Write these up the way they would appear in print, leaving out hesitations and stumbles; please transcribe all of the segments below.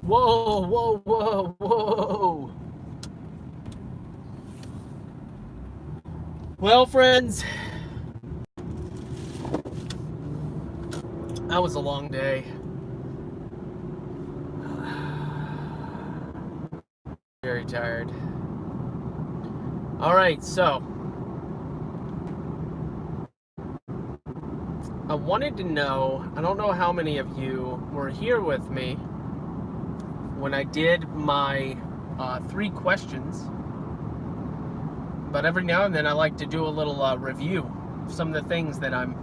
Whoa, whoa, whoa, whoa. Well, friends, that was a long day. Very tired. All right, so I wanted to know, I don't know how many of you were here with me when I did my 3 questions, but every now and then I like to do a little review of some of the things that I'm,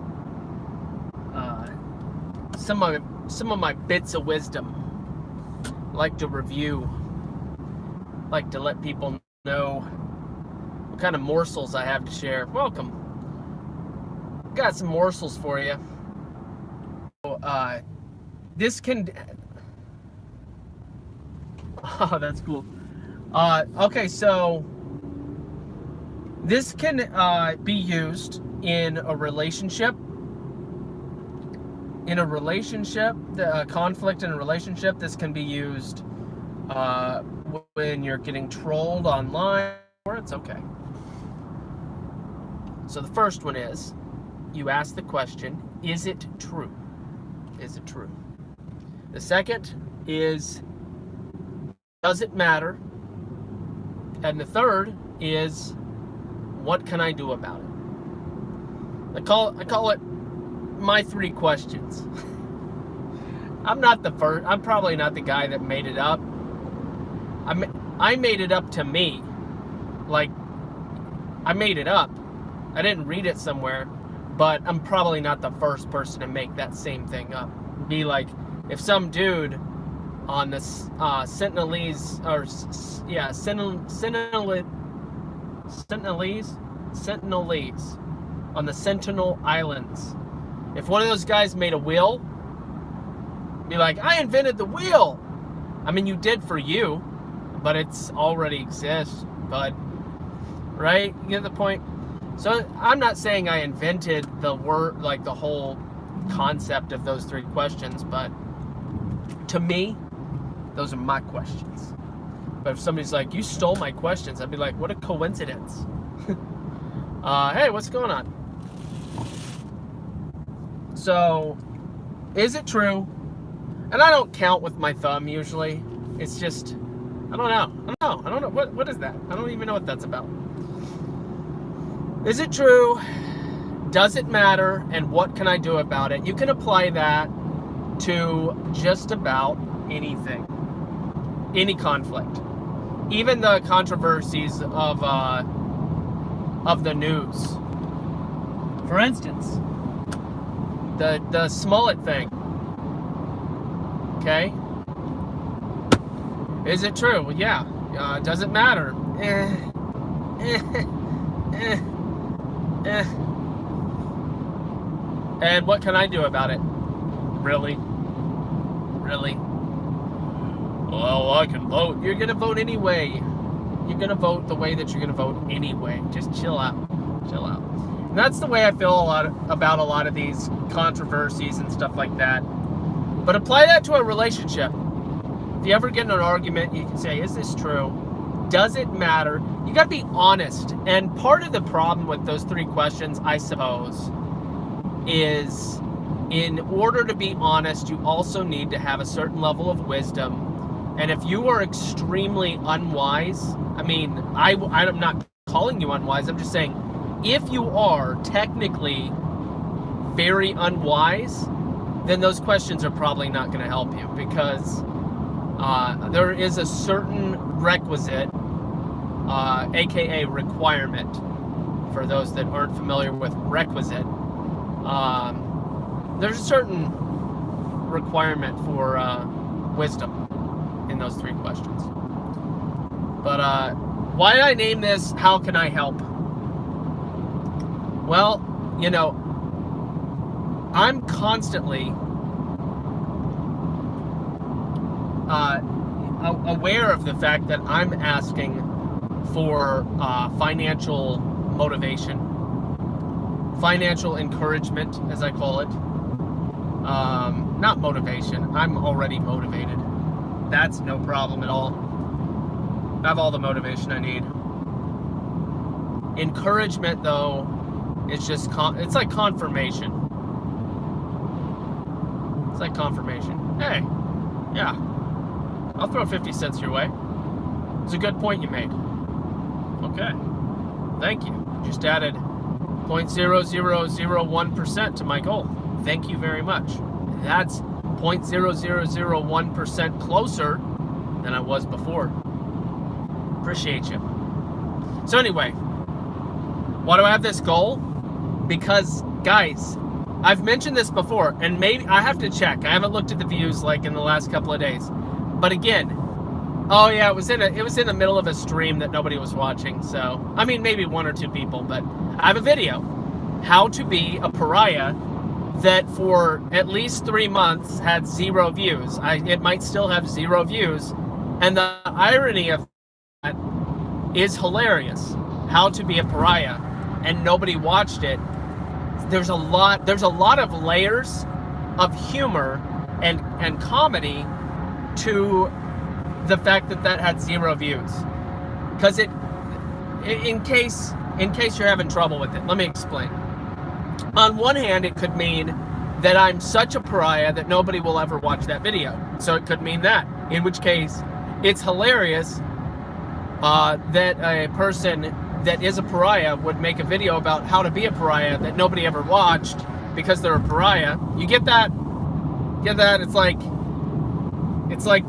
some of my bits of wisdom. I like to review, like to let people know what kind of morsels I have to share. Welcome. Got some morsels for you. This can. Oh, that's cool. Okay, so this can be used in a relationship. In a relationship, the conflict in a relationship. This can be used when you're getting trolled online. Or it's okay. So the first one is, you ask the question, is it true? Is it true? The second is, does it matter? And the third is, what can I do about it? I call it my 3 questions. I'm not the first. I'm probably not the guy that made it up. I made it up to me. Like, I made it up. I didn't read it somewhere, but I'm probably not the first person to make that same thing up. Be like, if some dude on this Sentinelese, or yeah, Sentinelese on the Sentinel Islands, if one of those guys made a wheel, be like, I invented the wheel. I mean, you did for you, but it's already exists. But right, you get the point. So I'm not saying I invented the word, like the whole concept of those 3 questions, but to me, those are my questions. But if somebody's like, you stole my questions, I'd be like, what a coincidence. Hey, what's going on? So, is it true? And I don't count with my thumb usually. It's just, I don't know. What is that? I don't even know what that's about. Is it true? Does it matter? And what can I do about it? You can apply that to just about anything. Any conflict. Even the controversies of the news. For instance, the Smollett thing. Okay? Is it true? Well, yeah. Does it matter? And what can I do about it? Really? Really? Well, I can vote. You're gonna vote anyway. You're gonna vote the way that you're gonna vote anyway. Just chill out. Chill out. And that's the way I feel about a lot of these controversies and stuff like that. But apply that to a relationship. If you ever get in an argument, you can say, is this true? Does it matter? You gotta be honest. And part of the problem with those 3 questions, I suppose, is in order to be honest, you also need to have a certain level of wisdom. And if you are extremely unwise, I mean, I'm not calling you unwise, I'm just saying, if you are technically very unwise, then those questions are probably not going to help you, because there is a certain requisite, aka requirement, for those that aren't familiar with requisite. There's a certain requirement for wisdom in those 3 questions. But why did I name this How Can I Help? Well, you know, I'm constantly aware of the fact that I'm asking for financial motivation, financial encouragement, as I call it. not motivation. I'm already motivated. That's no problem at all. I have all the motivation I need. Encouragement, though, it's just it's like confirmation. It's like confirmation. Hey, yeah, I'll throw 50 cents your way. It's a good point you made. Okay, thank you. Just added 0.0001% to my goal. Thank you very much. That's 0.0001% closer than I was before. Appreciate you. So anyway, why do I have this goal? Because, guys, I've mentioned this before, and maybe I have to check. I haven't looked at the views like in the last couple of days. But again, oh yeah, it was in the middle of a stream that nobody was watching. So I mean, maybe 1 or 2 people. But I have a video, how to be a pariah, that for at least 3 months had 0 views. It might still have 0 views, and the irony of that is hilarious. How to be a pariah, and nobody watched it. There's a lot of layers of humor and comedy to the fact that had 0 views. Because in case you're having trouble with it, let me explain. On one hand, it could mean that I'm such a pariah that nobody will ever watch that video. So it could mean that, in which case it's hilarious that a person that is a pariah would make a video about how to be a pariah that nobody ever watched because they're a pariah. You get that? Get that? It's like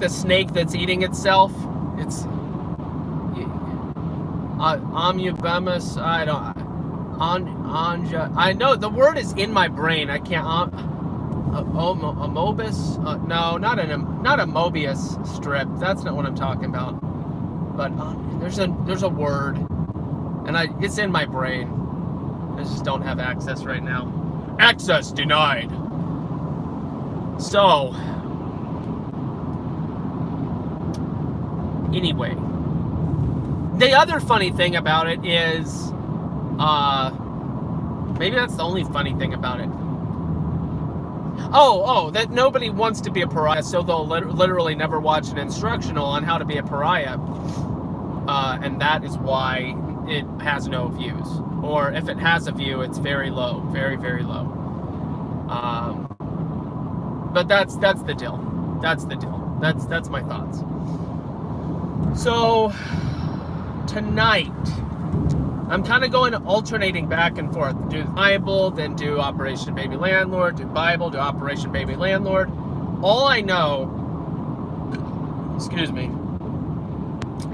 the snake that's eating itself. It's Amubemus. I know the word is in my brain. I can't. Amobus? No, not a Mobius strip. That's not what I'm talking about. But there's a word, and it's in my brain. I just don't have access right now. Access denied. So, anyway, the other funny thing about it is, maybe that's the only funny thing about it. Oh, that nobody wants to be a pariah, so they'll literally never watch an instructional on how to be a pariah. And that is why it has no views. Or if it has a view, it's very low, very, very low. But that's the deal. That's the deal. That's my thoughts. So tonight, I'm kind of going alternating back and forth. Do the Bible, then do Operation Baby Landlord, do Bible, do Operation Baby Landlord. All I know, excuse me,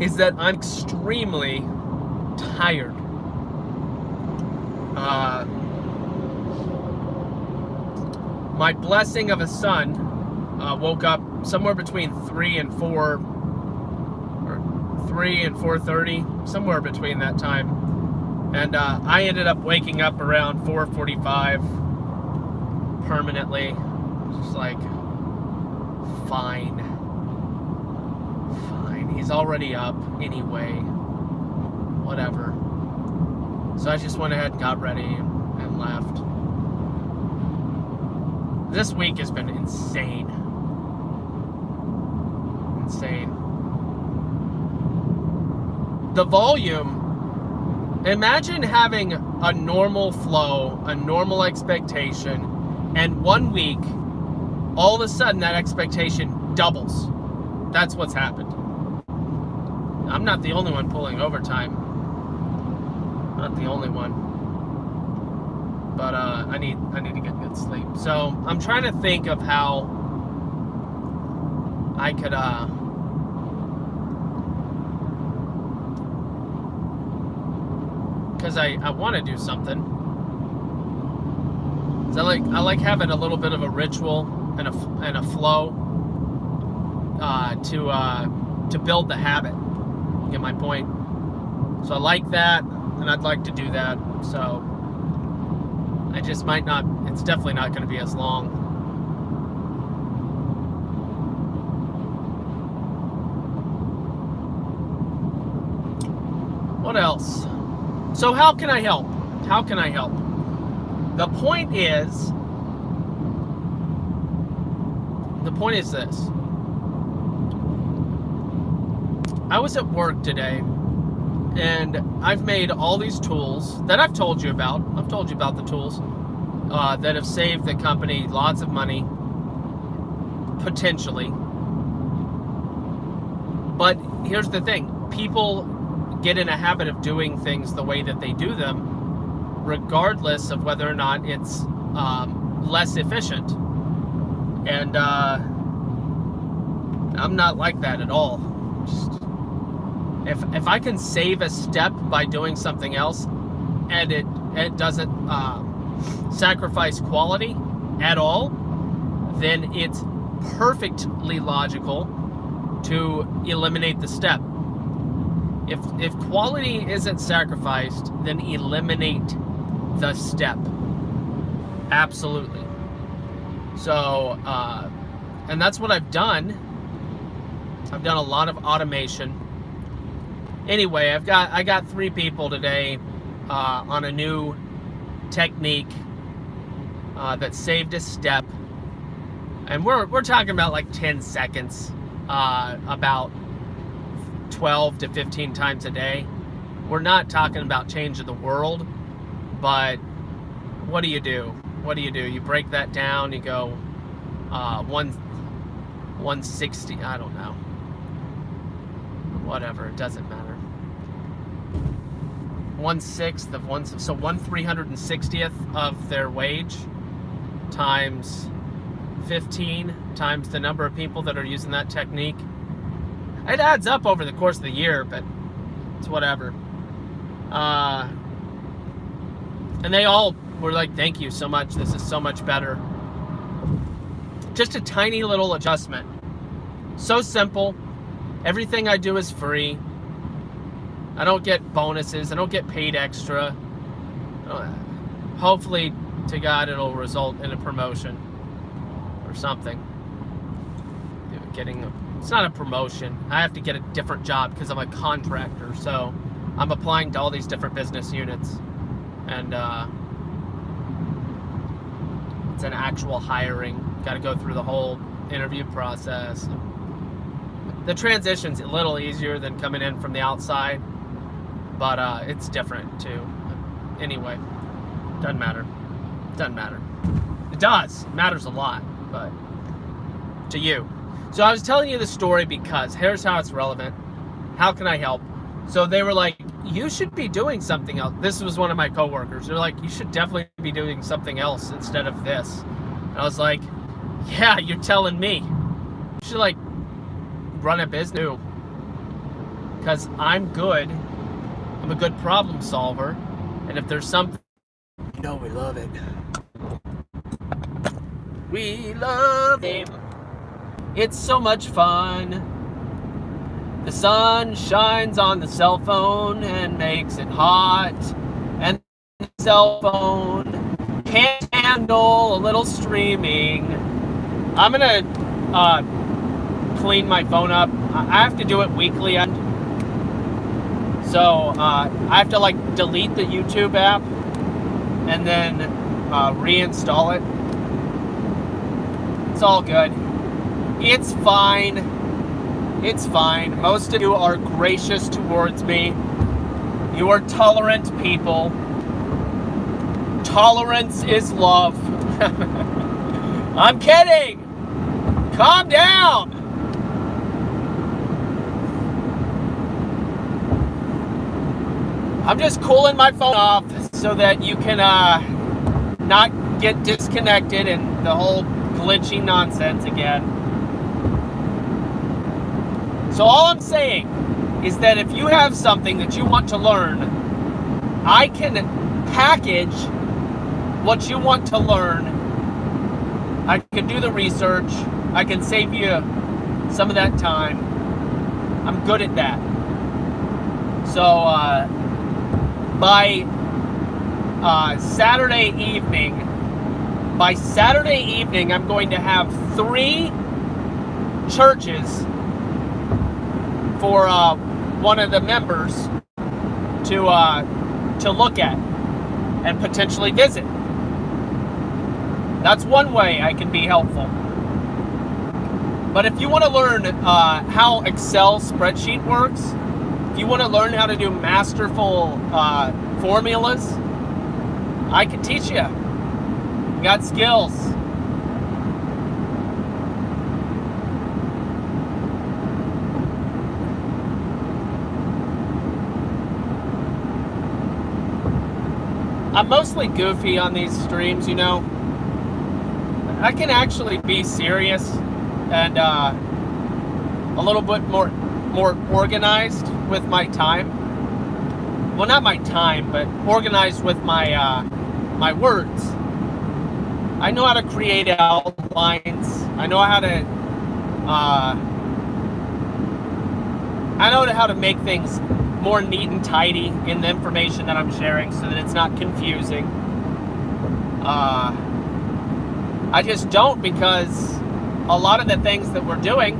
is that I'm extremely tired. My blessing of a son woke up somewhere between 3 and 4, or 3 and 4:30, somewhere between that time. And I ended up waking up around 4:45 permanently. Just like, fine. He's already up anyway. Whatever. So I just went ahead and got ready and left. This week has been insane. Insane. The volume. Imagine having a normal flow, a normal expectation, and 1 week, all of a sudden that expectation doubles. That's what's happened. I'm not the only one pulling overtime. Not the only one. But I need to get good sleep. So I'm trying to think of how I could because I want to do something. So I like having a little bit of a ritual and a flow to build the habit. You get my point? So I like that, and I'd like to do that. So I just might not. It's definitely not going to be as long. What else? So how can I help? How can I help? The point is, The point is this. I was at work today, and I've made all these tools that I've told you about. I've told you about the tools that have saved the company lots of money, potentially. But here's the thing. People get in a habit of doing things the way that they do them, regardless of whether or not it's less efficient. And I'm not like that at all. Just, if I can save a step by doing something else, and it doesn't sacrifice quality at all, then it's perfectly logical to eliminate the step. If quality isn't sacrificed, then eliminate the step. Absolutely. So, and that's what I've done. I've done a lot of automation. Anyway, I got 3 people today on a new technique that saved a step, and we're talking about like 10 seconds, about 12 to 15 times a day. We're not talking about changing the world, but what do you do? What do? You break that down. You go 160. I don't know. Whatever. It doesn't matter. 1/6 of 1. So 1/360th of their wage times 15 times the number of people that are using that technique. It adds up over the course of the year, but it's whatever. And they all were like, thank you so much. This is so much better. Just a tiny little adjustment. So simple. Everything I do is free. I don't get bonuses. I don't get paid extra. Hopefully, to God, it'll result in a promotion or something. It's not a promotion. I have to get a different job because I'm a contractor. So I'm applying to all these different business units. And it's an actual hiring. Got to go through the whole interview process. The transition's a little easier than coming in from the outside, but it's different too. Anyway, doesn't matter. Doesn't matter. It does. It matters a lot, but to you. So I was telling you the story because here's how it's relevant. How can I help? So they were like, you should be doing something else. This was one of my coworkers. They're like, you should definitely be doing something else instead of this. And I was like, yeah, you're telling me. You should like run a business because I'm good. I'm a good problem solver. And if there's something, you know, we love it. We love it. It's so much fun. The sun shines on the cell phone and makes it hot. And the cell phone can't handle a little streaming. I'm gonna clean my phone up. I have to do it weekly. So I have to like delete the YouTube app and then reinstall it. It's all good. It's fine. It's fine. Most of you are gracious towards me. You are tolerant people. Tolerance is love. I'm kidding. Calm down. I'm just cooling my phone off so that you can not get disconnected and the whole glitchy nonsense again. So all I'm saying is that if you have something that you want to learn, I can package what you want to learn. I can do the research. I can save you some of that time. I'm good at that. So by Saturday evening, I'm going to have 3 churches for one of the members to look at and potentially visit. That's one way I can be helpful. But if you want to learn how Excel spreadsheet works, if you want to learn how to do masterful formulas, I can teach you. Got skills. I'm mostly goofy on these streams, you know. I can actually be serious and a little bit more organized with my time. Well, not my time, but organized with my my words. I know how to create outlines. I know how to make things more neat and tidy in the information that I'm sharing so that it's not confusing. I just don't, because a lot of the things that we're doing,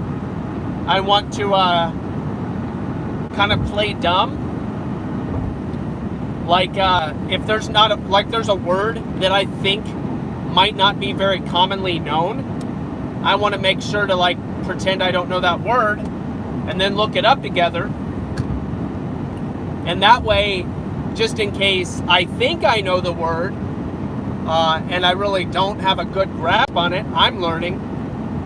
I want to kind of play dumb. Like if there's there's a word that I think might not be very commonly known, I want to make sure to like pretend I don't know that word and then look it up together. And that way, just in case I think I know the word and I really don't have a good grasp on it, I'm learning.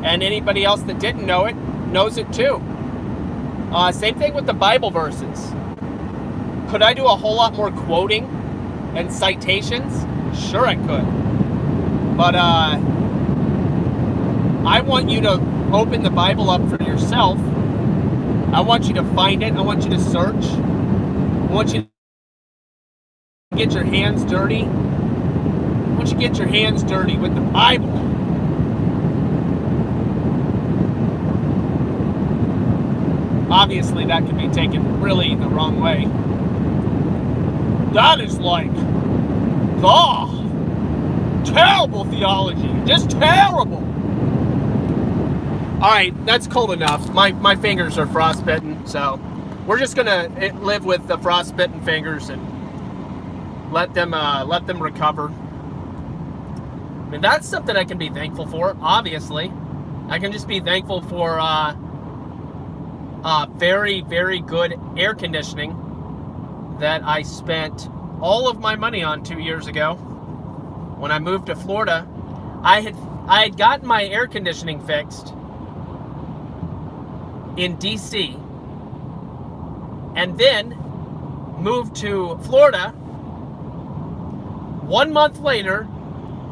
And anybody else that didn't know it knows it too. Same thing with the Bible verses. Could I do a whole lot more quoting and citations? Sure I could. But I want you to open the Bible up for yourself. I want you to find it. I want you to search. I want you to get your hands dirty. I want you to get your hands dirty with the Bible. Obviously, that can be taken really the wrong way. That is like, terrible theology. Just terrible. All right, that's cold enough. My fingers are frostbitten, so we're just gonna live with the frostbitten fingers and let them recover. I mean, that's something I can be thankful for. Obviously, I can just be thankful for very, very good air conditioning that I spent all of my money on 2 years ago when I moved to Florida. I had gotten my air conditioning fixed in DC and then moved to Florida. 1 month later,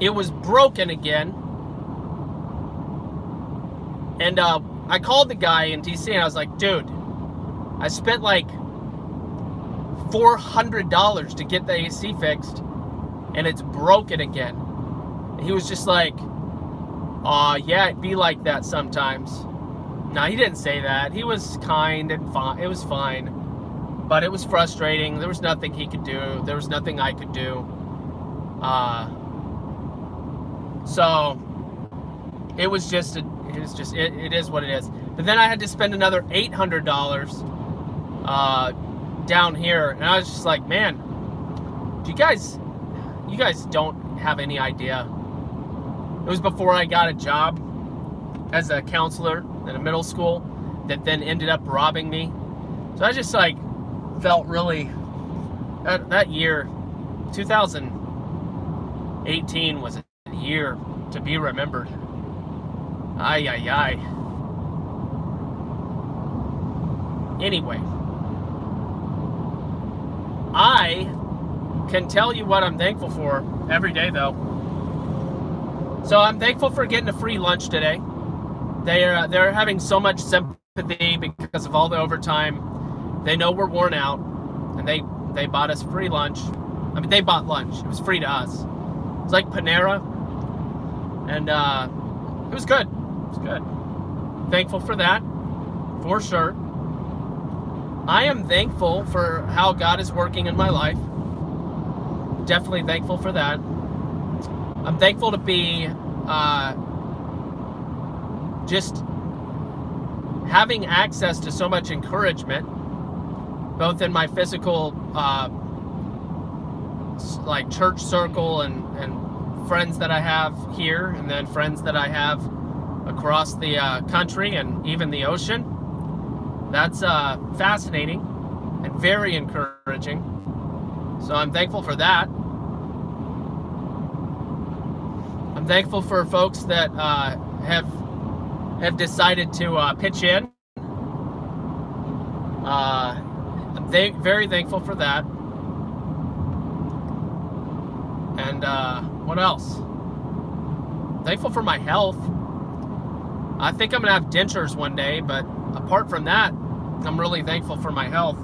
it was broken again. And I called the guy in DC and I was like, dude, I spent like $400 to get the AC fixed and it's broken again. And he was just like, yeah, it'd be like that sometimes. No, he didn't say that. He was kind and fine. It was fine. But it was frustrating. There was nothing he could do. There was nothing I could do. So it was just it is what it is. But then I had to spend another $800 down here, and I was just like, man, you guys don't have any idea. It was before I got a job as a counselor in a middle school that then ended up robbing me. So I just like felt really, that year, 2018 was a year to be remembered. Ay, ay, ay. Anyway, I can tell you what I'm thankful for every day, though. So I'm thankful for getting a free lunch today. They're having so much sympathy because of all the overtime. They know we're worn out, and they bought us free lunch. I mean, they bought lunch. It was free to us. It's like Panera, and it was good. It was good. Thankful for that, for sure. I am thankful for how God is working in my life. Definitely thankful for that. I'm thankful to be just having access to so much encouragement, both in my physical like church circle and friends that I have here, and then friends that I have across the country and even the ocean. That's fascinating and very encouraging. So I'm thankful for that. I'm thankful for folks that have decided to pitch in. I'm very thankful for that. And what else? Thankful for my health. I think I'm gonna have dentures one day, but apart from that, I'm really thankful for my health,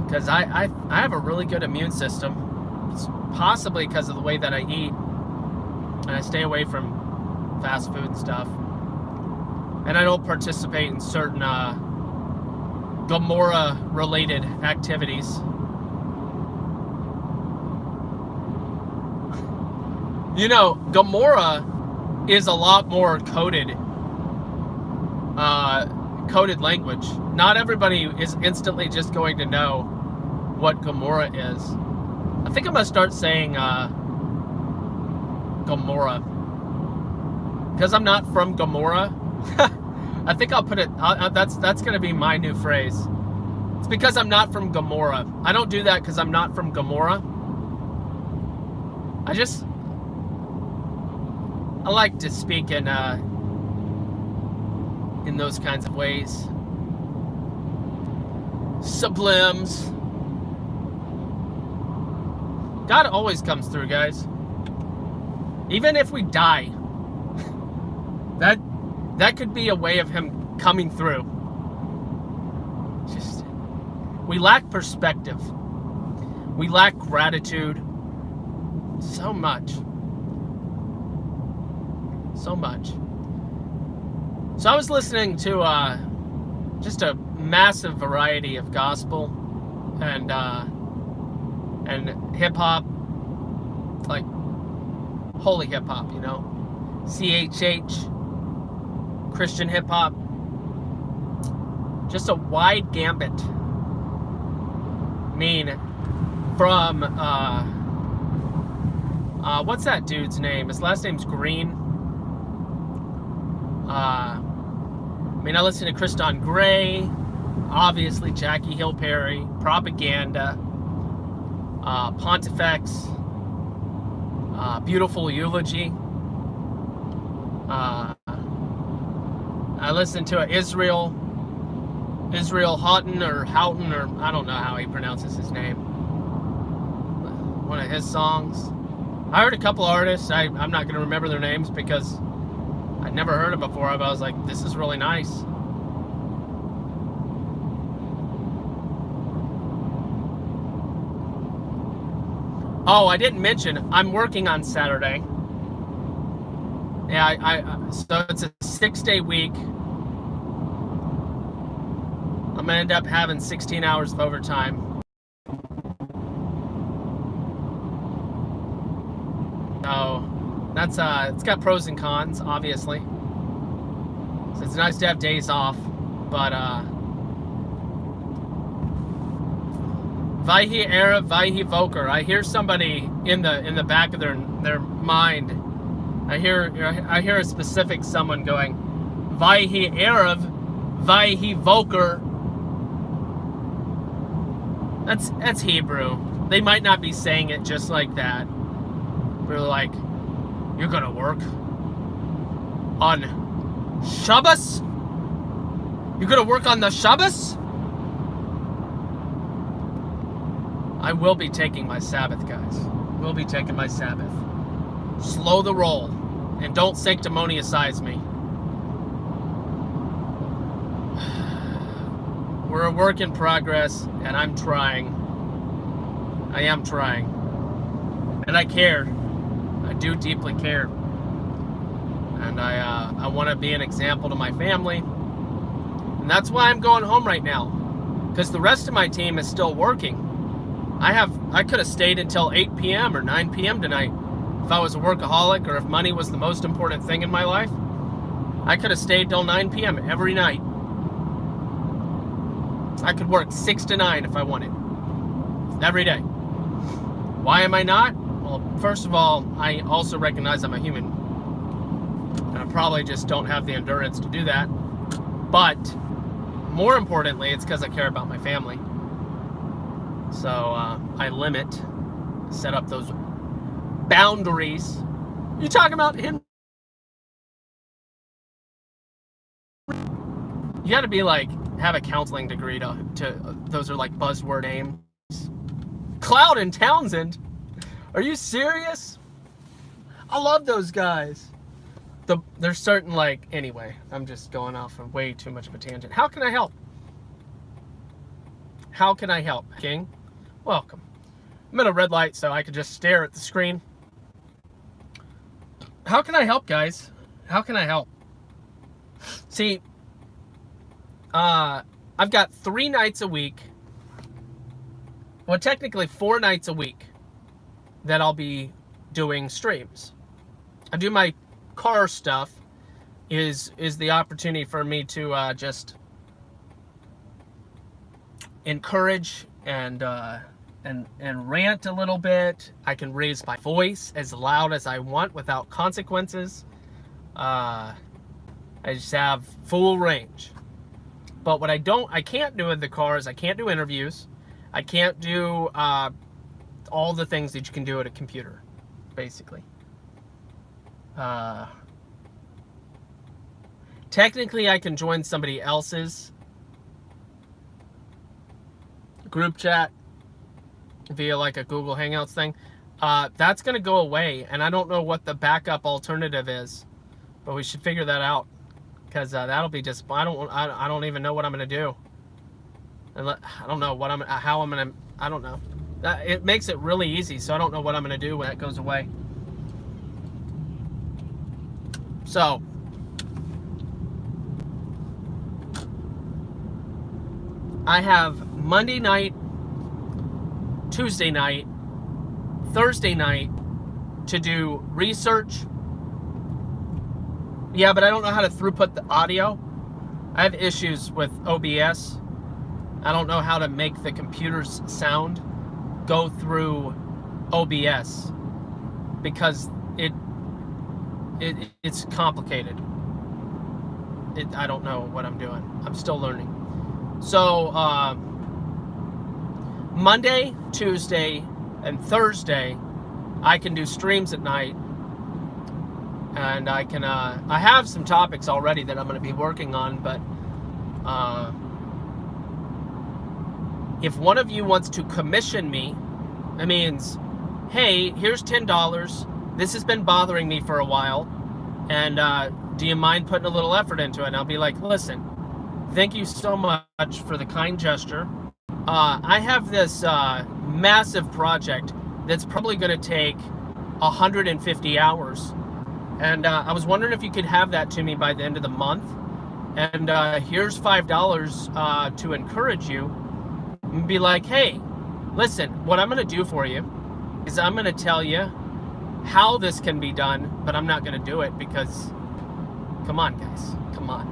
because I have a really good immune system. It's possibly because of the way that I eat, and I stay away from fast food and stuff, and I don't participate in certain Gomorrah related activities. You know, Gomorrah is a lot more coded language. Not everybody is instantly just going to know what Gomorrah is. I think I'm gonna start saying Gomorrah, because I'm not from Gomorrah. I think I'll put it. That's gonna be my new phrase. It's because I'm not from Gomorrah. I don't do that because I'm not from Gomorrah. I like to speak in those kinds of ways. Sublims. God always comes through, guys. Even if we die, that could be a way of him coming through. Just, we lack perspective. We lack gratitude. So much. So much. So I was listening to just a massive variety of gospel and hip hop, like holy hip hop, you know, CHH, Christian hip hop, just a wide gambit. I mean, from what's that dude's name? His last name's Green. I listen to Kriston Gray, obviously Jackie Hill Perry, Propaganda, Pontifex, Beautiful Eulogy. I listen to Israel Houghton, or I don't know how he pronounces his name. One of his songs. I heard a couple artists. I'm not going to remember their names because I'd never heard them before, but I was like, this is really nice. Oh, I didn't mention, I'm working on Saturday. Yeah, so it's a 6-day week. I'm gonna end up having 16 hours of overtime. So that's it's got pros and cons, obviously. So it's nice to have days off, but Vaihi Era, Vaihi Voker. I hear somebody in the back of their mind. I hear a specific someone going, Vaihi Erev, Vaihi Voker. That's Hebrew. They might not be saying it just like that. They're like, you're gonna work on Shabbos? You're gonna work on the Shabbos? I will be taking my Sabbath, guys. Will be taking my Sabbath. Slow the roll, and don't sanctimoniousize me. We're a work in progress, and I'm trying. I am trying. And I care. I do deeply care. And I want to be an example to my family. And that's why I'm going home right now. Because the rest of my team is still working. I could have stayed until 8 p.m. or 9 p.m. tonight if I was a workaholic, or if money was the most important thing in my life. I could have stayed till 9 p.m. every night. I could work 6 to 9 if I wanted. Every day. Why am I not? Well, first of all, I also recognize I'm a human I probably just don't have the endurance to do that. But more importantly, it's because I care about my family. So I set up those boundaries. You talking about him? You got to be like, have a counseling degree to those are like buzzword names. Cloud and Townsend. Are you serious? I love those guys. They're certain, like, anyway, I'm just going off on way too much of a tangent. How can I help? How can I help, King? Welcome. I'm at a red light, so I could just stare at the screen. How can I help, guys? How can I help? See, I've got 3 nights a week. Well, technically 4 nights a week that I'll be doing streams. I do my car stuff is the opportunity for me to just encourage and rant a little bit. I can raise my voice as loud as I want without consequences. I just have full range. But what I can't do in the car is I can't do interviews. I can't do all the things that you can do at a computer, basically. Technically, I can join somebody else's group chat via like a Google Hangouts thing. That's going to go away, and I don't know what the backup alternative is, but we should figure that out, because that'll be just, I don't even know what I'm going to do. I don't know what I don't know. It makes it really easy, so I don't know what I'm going to do when that goes away. So, I have Monday night, Tuesday night, Thursday night to do research. Yeah, but I don't know how to throughput the audio. I have issues with OBS. I don't know how to make the computer's sound go through OBS because it's complicated. I don't know what I'm doing. I'm still learning. So Monday, Tuesday, and Thursday, I can do streams at night, and I can. I have some topics already that I'm going to be working on, but if one of you wants to commission me, it means, hey, here's $10. This has been bothering me for a while, and do you mind putting a little effort into it? And I'll be like, listen, thank you so much for the kind gesture. I have this massive project that's probably going to take 150 hours, and I was wondering if you could have that to me by the end of the month, and here's $5 to encourage you, and be like, hey, listen, what I'm going to do for you is I'm going to tell you how this can be done, but I'm not going to do it because, come on, guys, come on.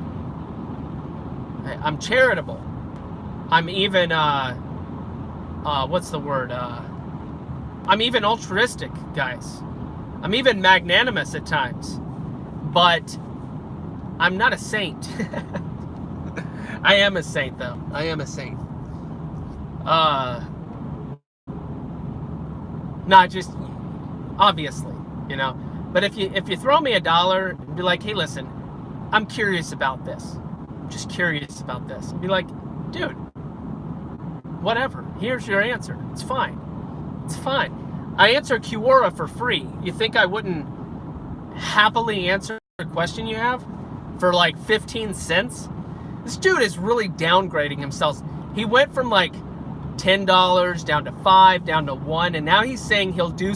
I'm charitable. I'm even, what's the word? I'm even altruistic, guys. I'm even magnanimous at times, but I'm not a saint. I am a saint, though. I am a saint. Not just, obviously, you know, but if you throw me $1 and be like, hey, listen, I'm curious about this. I'm just curious about this. And be like, dude, whatever. Here's your answer. It's fine. It's fine. I answer Quora for free. You think I wouldn't happily answer the question you have for like 15 cents? This dude is really downgrading himself. He went from like $10 down to $5, down to $1, and now he's saying he'll do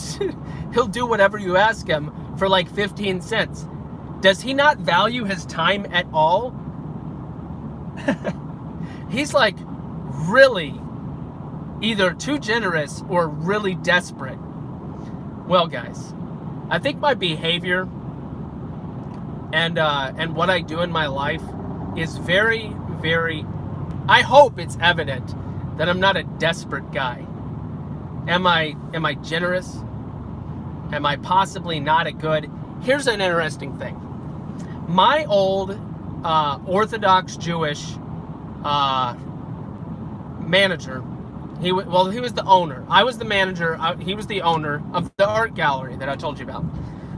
whatever you ask him for like 15 cents. Does he not value his time at all? He's like really either too generous or really desperate. Well, guys, I think my behavior and what I do in my life is very, very, I hope it's evident that I'm not a desperate guy. Am I generous? Am I possibly not a good? Here's an interesting thing. My old Orthodox Jewish manager, he was the owner. I was the manager. He was the owner of the art gallery that I told you about.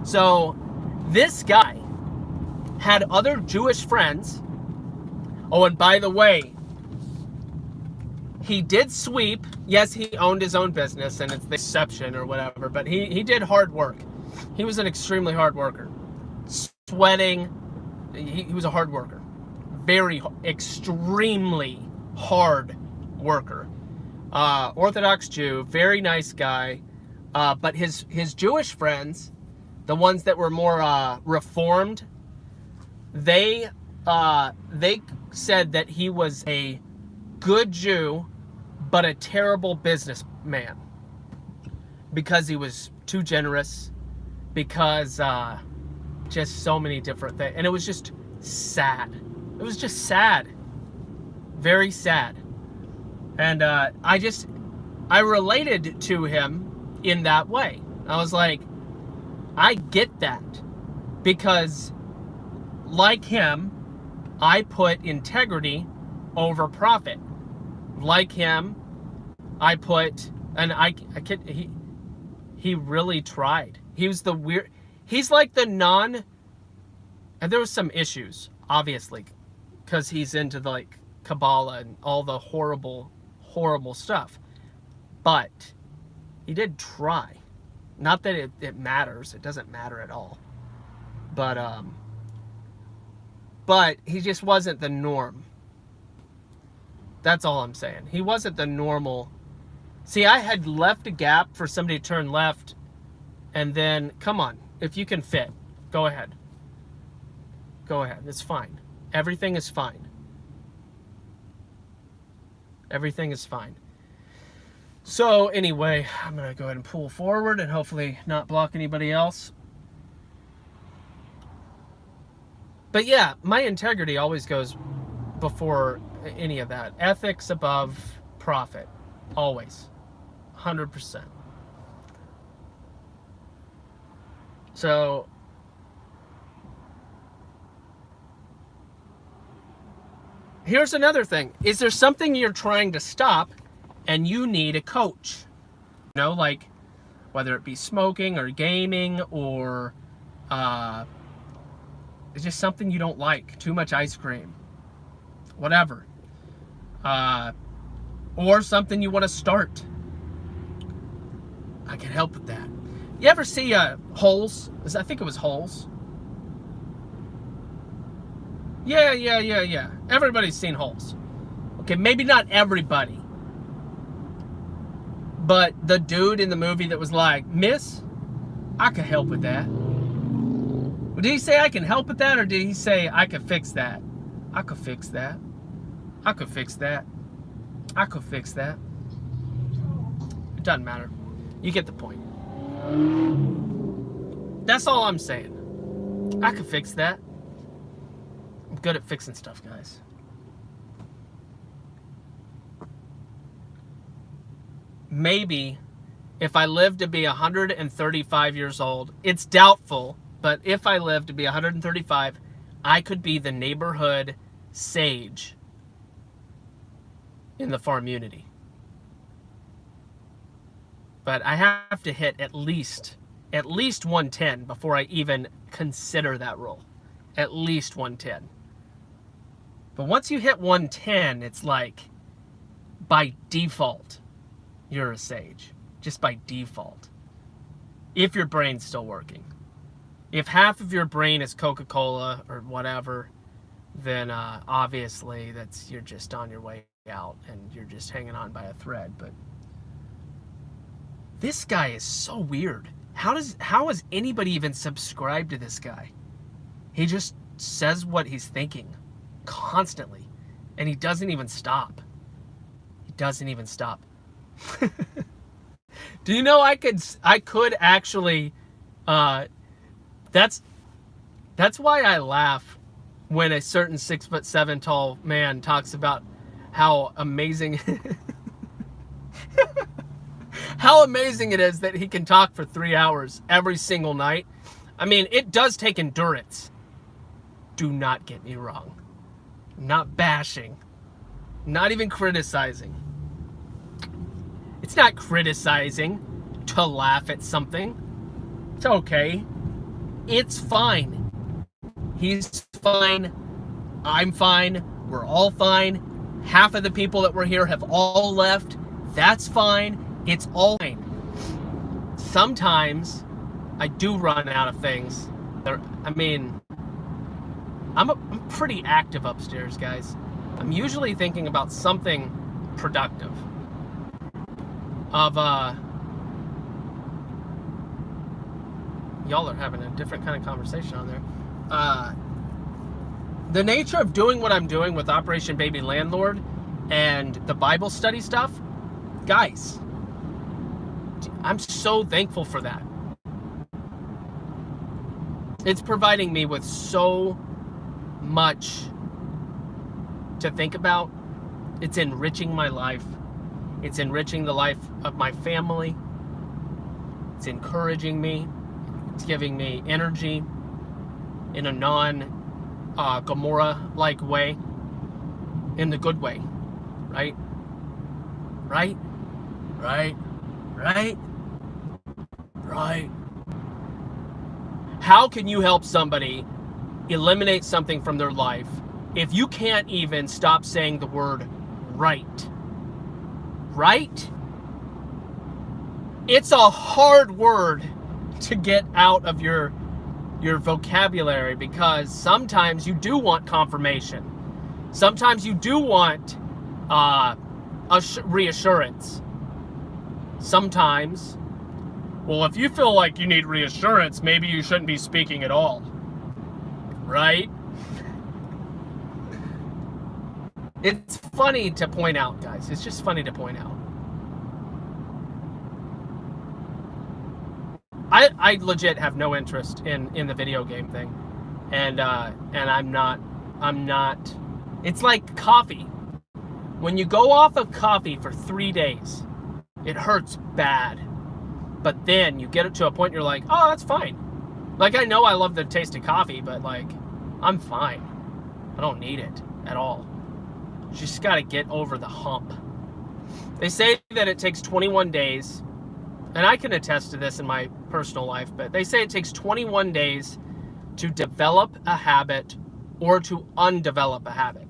So this guy had other Jewish friends. Oh, and by the way, he did sweep. Yes, he owned his own business, and it's the exception or whatever, but he did hard work. He was an extremely hard worker. Sweating. He was a hard worker. Very, extremely hard worker. Orthodox Jew, very nice guy. But his Jewish friends, the ones that were more reformed, they said that he was a good Jew, but a terrible businessman because he was too generous, because just so many different things. And it was just sad. It was just sad. Very sad. And I related to him in that way. I was like, I get that. Because like him, I put integrity over profit. Like him, I put, and he really tried. He was the weird, he's like the and there was some issues, obviously, because he's into the, like, Kabbalah and all the horrible, horrible stuff. But he did try. Not that it matters. It doesn't matter at all. But he just wasn't the norm. That's all I'm saying. He wasn't the normal. See, I had left a gap for somebody to turn left, and then, come on, if you can fit, go ahead. Go ahead. It's fine. Everything is fine. Everything is fine. So anyway, I'm going to go ahead and pull forward and hopefully not block anybody else. But yeah, my integrity always goes before any of that. Ethics above profit. Always. 100%. So here's another thing. Is there something you're trying to stop and you need a coach? You know, like whether it be smoking or gaming or it's just something you don't like. Too much ice cream. Whatever. Or something you want to start. I can help with that. You ever see Holes? I think it was Holes. Yeah. Everybody's seen Holes. Okay, maybe not everybody. But the dude in the movie that was like, Miss, I could help with that. Well, did he say I can help with that, or did he say I could fix that? I could fix that. I could fix that. I could fix that. It doesn't matter. You get the point. That's all I'm saying. I could fix that. I'm good at fixing stuff, guys. Maybe if I live to be 135 years old, it's doubtful, but if I live to be 135, I could be the neighborhood sage in the farm unity. But I have to hit at least 110 before I even consider that role. At least 110. But once you hit 110, it's like by default, you're a sage. Just by default. If your brain's still working. If half of your brain is Coca-Cola or whatever, then obviously you're just on your way out and you're just hanging on by a thread. But this guy is so weird. How has anybody even subscribed to this guy? He just says what he's thinking constantly, and he doesn't even stop. He doesn't even stop. Do you know I could actually that's why I laugh when a certain 6'7" tall man talks about how amazing how amazing it is that he can talk for 3 hours every single night. I mean, it does take endurance. Do not get me wrong. I'm not bashing. Not even criticizing. It's not criticizing to laugh at something. It's okay. It's fine. He's fine. I'm fine. We're all fine. Half of the people that were here have all left. That's fine. It's all fine. Sometimes I do run out of things. I mean, I'm pretty active upstairs, guys. I'm usually thinking about something productive. Y'all are having a different kind of conversation on there. The nature of doing what I'm doing with Operation Baby Landlord and the Bible study stuff, guys, I'm so thankful for that. It's providing me with so much to think about. It's enriching my life. It's enriching the life of my family. It's encouraging me. It's giving me energy in a non-Gomorrah-like way. In the good way. Right? Right? Right? Right? Right? How can you help somebody eliminate something from their life if you can't even stop saying the word right? Right? It's a hard word to get out of your vocabulary, because sometimes you do want confirmation. Sometimes you do want reassurance. Sometimes, well, if you feel like you need reassurance, maybe you shouldn't be speaking at all. Right? It's funny to point out, guys. It's just funny to point out. I legit have no interest in the video game thing. And I'm not, it's like coffee. When you go off of coffee for 3 days, it hurts bad. But then you get it to a point you're like, oh, that's fine. Like, I know I love the taste of coffee, but like, I'm fine. I don't need it at all. You just got to get over the hump. They say that it takes 21 days, and I can attest to this in my personal life, but they say it takes 21 days to develop a habit or to undevelop a habit.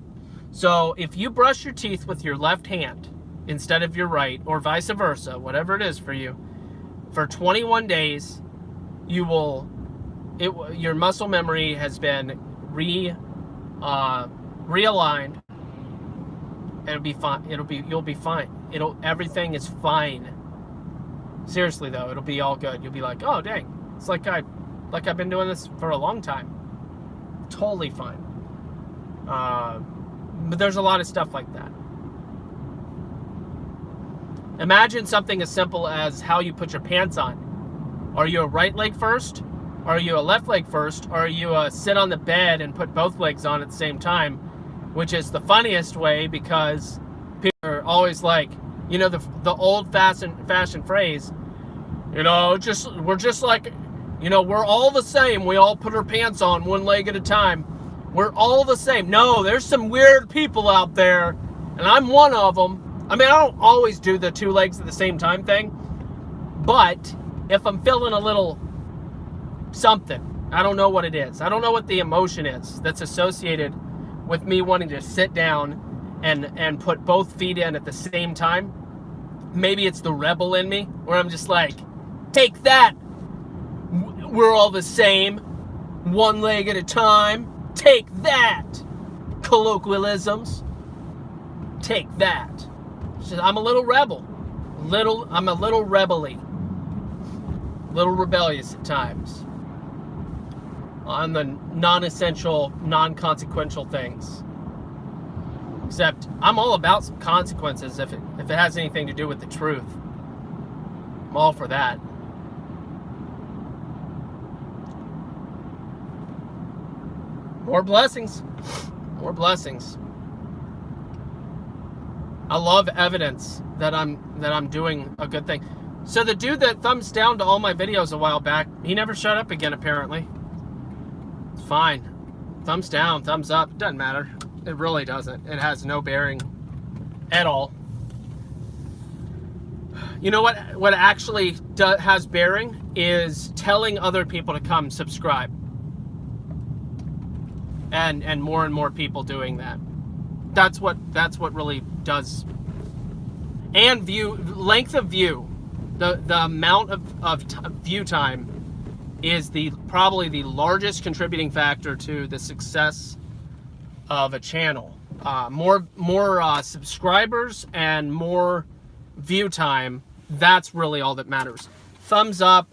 So if you brush your teeth with your left hand instead of your right, or vice versa, whatever it is for you, for 21 days, your muscle memory has been realigned. It'll be fine. You'll be fine. Everything is fine. Seriously though, it'll be all good. You'll be like, oh dang, it's like I've been doing this for a long time. Totally fine. But there's a lot of stuff like that. Imagine something as simple as how you put your pants on. Are you a right leg first? Are you a left leg first? Or are you sit on the bed and put both legs on at the same time? Which is the funniest way, because people are always like, you know, the old fashioned phrase, you know, we're just like, you know, we're all the same. We all put our pants on one leg at a time. We're all the same. No, there's some weird people out there, and I'm one of them. I mean, I don't always do the 2 legs at the same time thing, but if I'm feeling a little something, I don't know what it is. I don't know what the emotion is that's associated with me wanting to sit down and put both feet in at the same time. Maybe it's the rebel in me, where I'm just like, take that. We're all the same. One leg at a time. Take that. Colloquialisms. Take that. I'm a little rebel. I'm a little rebel-y. Little rebellious at times. On the non-essential, non-consequential things. Except, I'm all about some consequences if it has anything to do with the truth. I'm all for that. More blessings. More blessings. I love evidence that I'm doing a good thing. So the dude that thumbs down to all my videos a while back, he never showed up again apparently. It's fine. thumbs down, thumbs up, it doesn't matter. It really doesn't. It has no bearing at all. You know what actually has bearing is telling other people to come subscribe. And more people doing that. That's what really does. And length of view. The amount of view time is probably the largest contributing factor to the success of a channel. More subscribers and more view time, that's really all that matters. Thumbs up,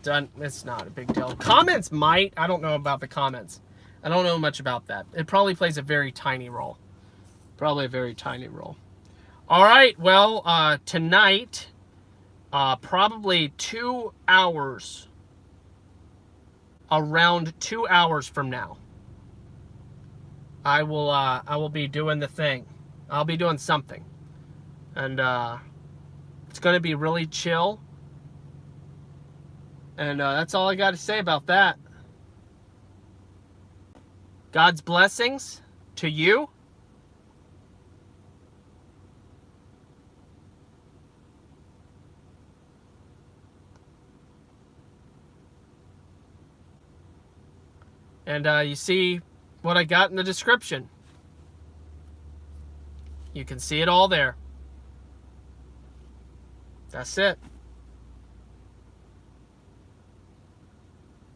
done. It's not a big deal. Comments might. I don't know about the comments. I don't know much about that. It probably plays a very tiny role. Probably a very tiny role. All right, well, tonight, probably 2 hours, around 2 hours from now, I will be doing the thing. I'll be doing something. And it's going to be really chill. And that's all I got to say about that. God's blessings to you. And you see what I got in the description. You can see it all there. That's it.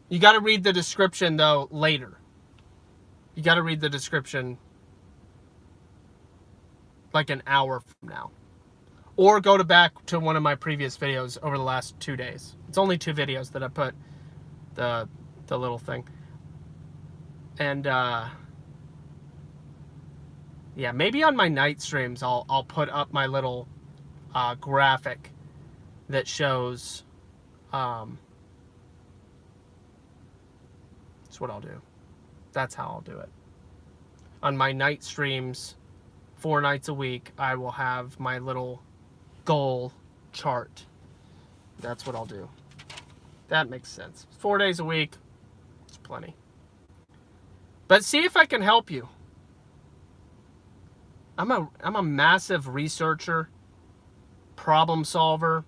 You got to read the description, though, later. You got to read the description like an hour from now. Or go back to one of my previous videos over the last 2 days. It's only 2 videos that I put the little thing. And, yeah, maybe on my night streams I'll put up my little graphic that shows, that's what I'll do. That's how I'll do it. On my night streams, 4 nights a week, I will have my little goal chart. That's what I'll do. That makes sense. 4 days a week, it's plenty. But see if I can help you. I'm a massive researcher, problem solver.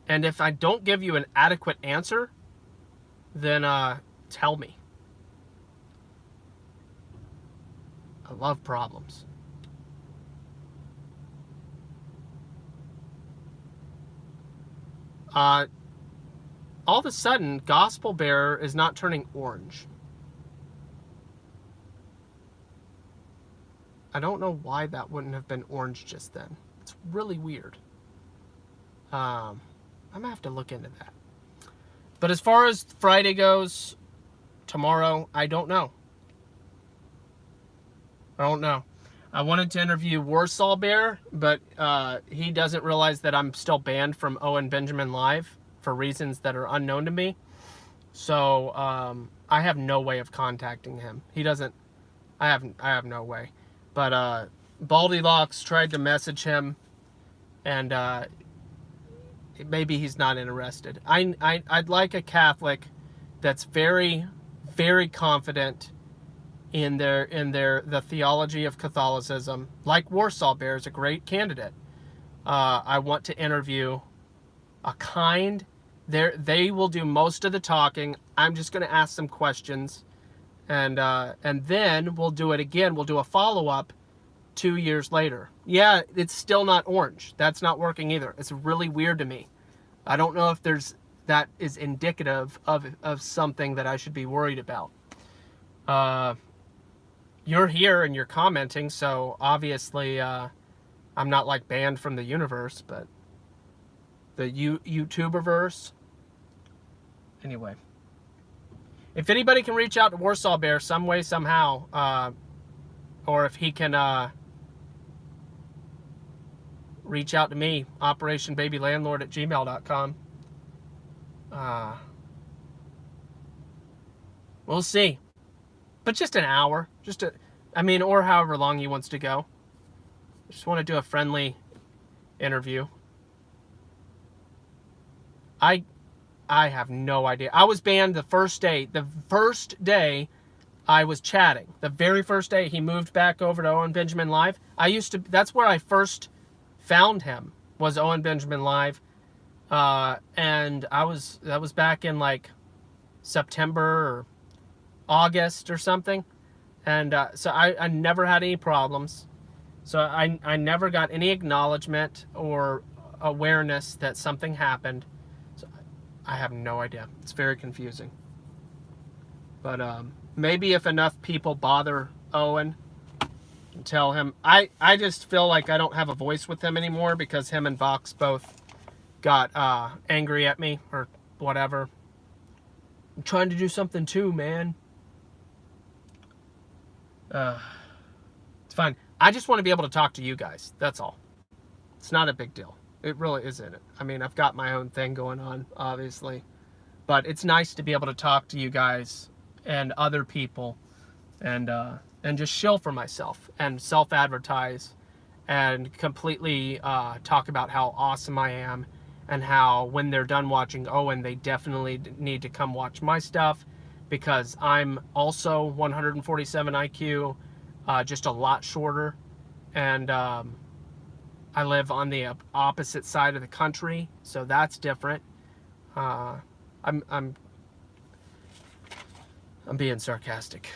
And if I don't give you an adequate answer, then tell me. I love problems. All of a sudden, Gospel Bearer is not turning orange. I don't know why that wouldn't have been orange just then. It's really weird. I'm going to have to look into that. But as far as Friday goes, tomorrow, I don't know. I don't know. I wanted to interview Warsaw Bear, but he doesn't realize that I'm still banned from Owen Benjamin Live for reasons that are unknown to me. So I have no way of contacting him. He doesn't. I have no way. But Baldylocks tried to message him, and maybe he's not interested. I'd like a Catholic that's very, very confident in the theology of Catholicism. Like Warsaw Bear is a great candidate. I want to interview a kind. They will do most of the talking. I'm just going to ask some questions, and then we'll do it again. We'll do a follow-up 2 years later. Yeah, it's still not orange. That's not working either. It's really weird to me. I don't know if that is indicative of something that I should be worried about. You're here and you're commenting, so obviously I'm not like banned from the universe, but the YouTuberverse. Anyway, if anybody can reach out to Warsaw Bear some way, somehow, or if he can reach out to me, operationbabylandlord@gmail.com. We'll see. But just an hour. Or however long he wants to go. Just want to do a friendly interview. I have no idea. I was banned the first day. The first day I was chatting. The very first day he moved back over to Owen Benjamin Live. That's where I first found him, was Owen Benjamin Live. And that was back in like September or August or something. And so I never had any problems. So I never got any acknowledgement or awareness that something happened. So I have no idea. It's very confusing. But maybe if enough people bother Owen and tell him, I just feel like I don't have a voice with him anymore because him and Vox both got angry at me or whatever. I'm trying to do something too, man. It's fine. I just want to be able to talk to you guys. That's all. It's not a big deal. It really isn't. I mean, I've got my own thing going on, obviously. But it's nice to be able to talk to you guys and other people and just shill for myself and self-advertise and completely talk about how awesome I am and how when they're done watching Owen, they definitely need to come watch my stuff because I'm also 147 IQ, just a lot shorter, and I live on the opposite side of the country, so that's different. I'm being sarcastic.